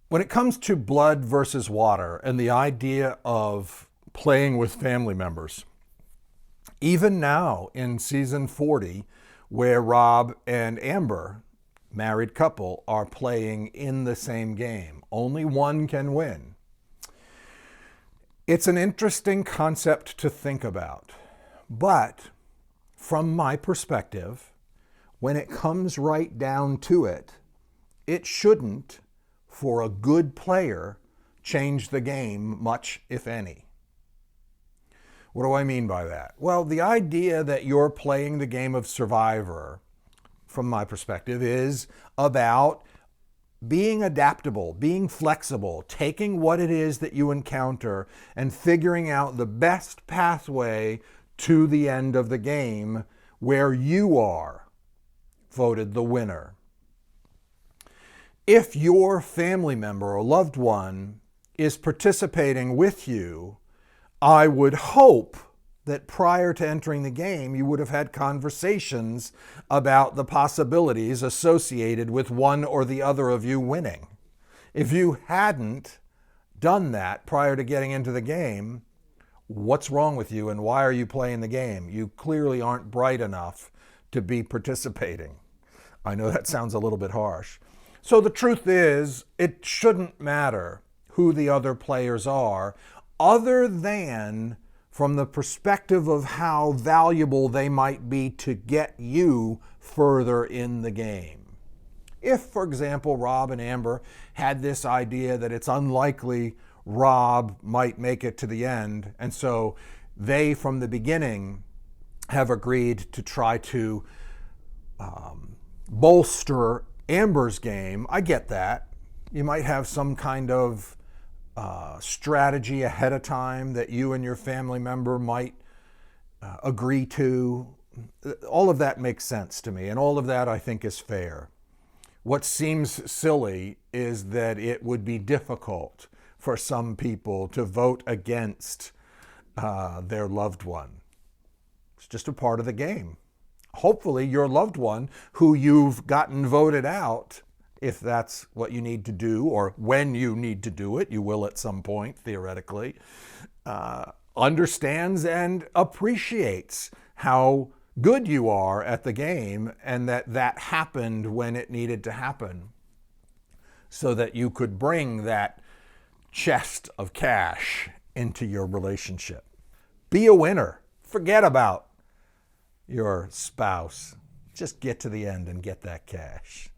When it comes to blood versus water and the idea of playing with family members, even now in season 40, where Rob and Amber, married couple, are playing in the same game, only one can win. It's an interesting concept to think about. But from my perspective, when it comes right down to it, it shouldn't, for a good player, change the game much, if any. What do I mean by that? Well, the idea that you're playing the game of Survivor, from my perspective, is about being adaptable, being flexible, taking what it is that you encounter and figuring out the best pathway to the end of the game where you are voted the winner. If your family member or loved one is participating with you, I would hope that prior to entering the game, you would have had conversations about the possibilities associated with one or the other of you winning. If you hadn't done that prior to getting into the game, what's wrong with you and why are you playing the game? You clearly aren't bright enough to be participating. I know that sounds a little bit harsh. So the truth is, it shouldn't matter who the other players are, other than from the perspective of how valuable they might be to get you further in the game. If, for example, Rob and Amber had this idea that it's unlikely Rob might make it to the end, and so they, from the beginning, have agreed to try to bolster Amber's game, I get that. You might have some kind of strategy ahead of time that you and your family member might agree to. All of that makes sense to me, and all of that I think is fair. What seems silly is that it would be difficult for some people to vote against their loved one. It's just a part of the game. Hopefully your loved one who you've gotten voted out, if that's what you need to do, or when you need to do it, you will at some point, theoretically, understands and appreciates how good you are at the game and that happened when it needed to happen so that you could bring that chest of cash into your relationship. Be a winner. Forget about your spouse. Just get to the end and get that cash.